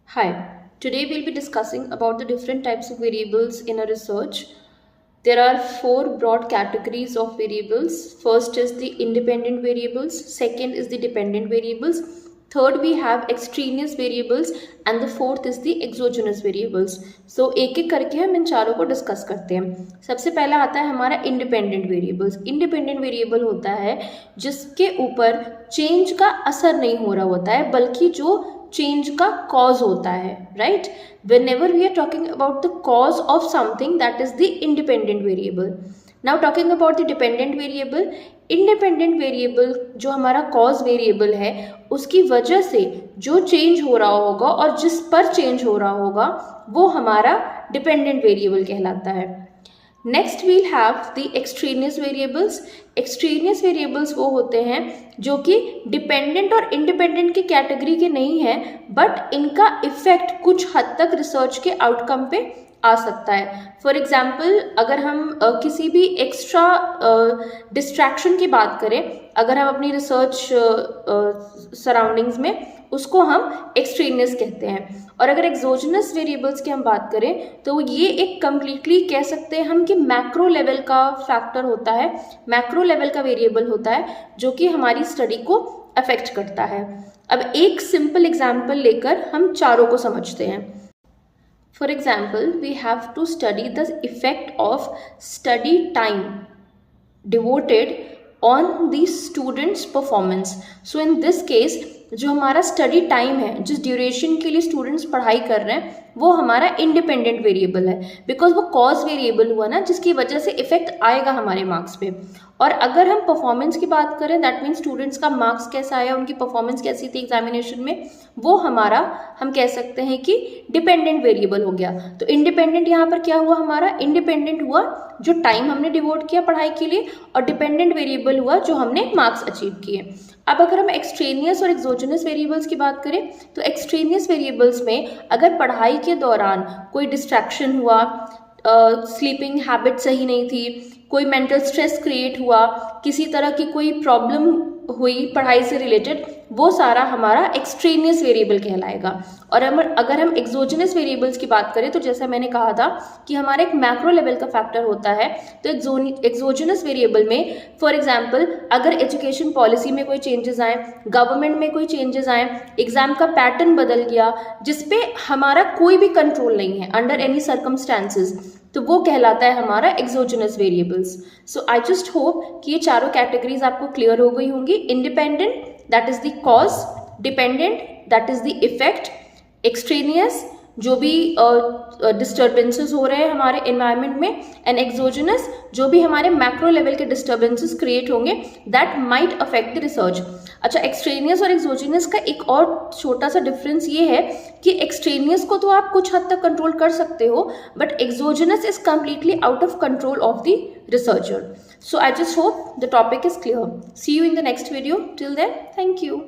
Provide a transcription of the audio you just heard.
Hi, today we'll be discussing about the different types of variables in a research. There are four broad categories of variables. First is the independent variables, second is the dependent variables, third we have extraneous variables and the fourth is the exogenous variables. So एक एक करके हम इन चारों को discuss करते हैं. सबसे पहला आता है हमारा इंडिपेंडेंट वेरिएबल्स. इंडिपेंडेंट वेरिएबल होता है जिसके ऊपर चेंज का असर नहीं हो रहा होता है बल्कि जो चेंज का कॉज होता है, right. whenever we are talking about the cause of something, that is the independent variable. now talking about the dependent variable, independent variable जो हमारा cause variable है उसकी वजह से जो चेंज हो रहा होगा और जिस पर चेंज हो रहा होगा वो हमारा dependent variable कहलाता है. Next will have the extraneous variables. Extraneous variables वो होते हैं जो कि डिपेंडेंट और इंडिपेंडेंट की कैटेगरी के नहीं है बट इनका इफेक्ट कुछ हद तक रिसर्च के आउटकम पे आ सकता है. फॉर एग्जाम्पल अगर हम किसी भी एक्स्ट्रा डिस्ट्रैक्शन की बात करें, अगर हम अपनी रिसर्च सराउंडिंग्स में, उसको हम एक्सट्रेनियस कहते हैं. और अगर एक्सोजनस वेरिएबल्स की हम बात करें तो ये एक कम्प्लीटली कह सकते हैं हम कि मैक्रो लेवल का फैक्टर होता है, मैक्रो लेवल का वेरिएबल होता है जो कि हमारी स्टडी को अफेक्ट करता है. अब एक सिंपल एग्जाम्पल लेकर हम चारों को समझते हैं. For example we have to study the effect of study time devoted on the students performance. So in this case जो हमारा स्टडी टाइम है, जिस ड्यूरेशन के लिए स्टूडेंट्स पढ़ाई कर रहे हैं, वो हमारा इंडिपेंडेंट वेरिएबल है बिकॉज वो कॉज वेरिएबल हुआ ना, जिसकी वजह से इफेक्ट आएगा हमारे मार्क्स पे. और अगर हम परफॉर्मेंस की बात करें, दैट मीन्स स्टूडेंट्स का मार्क्स कैसा आया, उनकी परफॉर्मेंस कैसी थी एग्जामिनेशन में, वो हमारा हम कह सकते हैं कि डिपेंडेंट वेरिएबल हो गया. तो इंडिपेंडेंट यहाँ पर क्या हुआ, हमारा इंडिपेंडेंट हुआ जो टाइम हमने डिवोट किया पढ़ाई के लिए, और डिपेंडेंट वेरिएबल हुआ जो हमने मार्क्स अचीव किए. अब अगर हम एक्सट्रेनियस और एक्सोजनस वेरिएबल्स की बात करें तो एक्सट्रेनियस वेरिएबल्स में अगर पढ़ाई के दौरान कोई डिस्ट्रैक्शन हुआ, स्लीपिंग हैबिट सही नहीं थी, कोई मेंटल स्ट्रेस क्रिएट हुआ, किसी तरह की कोई प्रॉब्लम हुई पढ़ाई से रिलेटेड, वो सारा हमारा एक्सट्रेनियस वेरिएबल कहलाएगा. और अगर हम एक्सोजनस वेरिएबल्स की बात करें तो जैसा मैंने कहा था कि हमारा एक मैक्रो लेवल का फैक्टर होता है. तो एक्सोजनस वेरिएबल में फॉर एग्जांपल अगर एजुकेशन पॉलिसी में कोई चेंजेस आए, गवर्नमेंट में कोई चेंजेस आए, एग्जाम का पैटर्न बदल गया जिसपे हमारा कोई भी कंट्रोल नहीं है अंडर एनी सर्कमस्टांसेस, तो वो कहलाता है हमारा exogenous variables. So I just hope कि ये चारों कैटेगरीज आपको क्लियर हो गई होंगी. Independent that is the cause, dependent that is the effect, extraneous जो भी डिस्टर्बेंसेस हो रहे हैं हमारे एनवायरनमेंट में, एंड एक्सोजनस जो भी हमारे मैक्रो लेवल के डिस्टर्बेंसेस क्रिएट होंगे that might affect the research. अच्छा, एक्सट्रेनियस और एक्सोजनस का एक और छोटा सा डिफरेंस ये है कि एक्सट्रेनियस को तो आप कुछ हद तक कंट्रोल कर सकते हो but exogenous is completely out of control of the researcher. So I just hope the topic is clear. See you in the next video. Till then, thank you.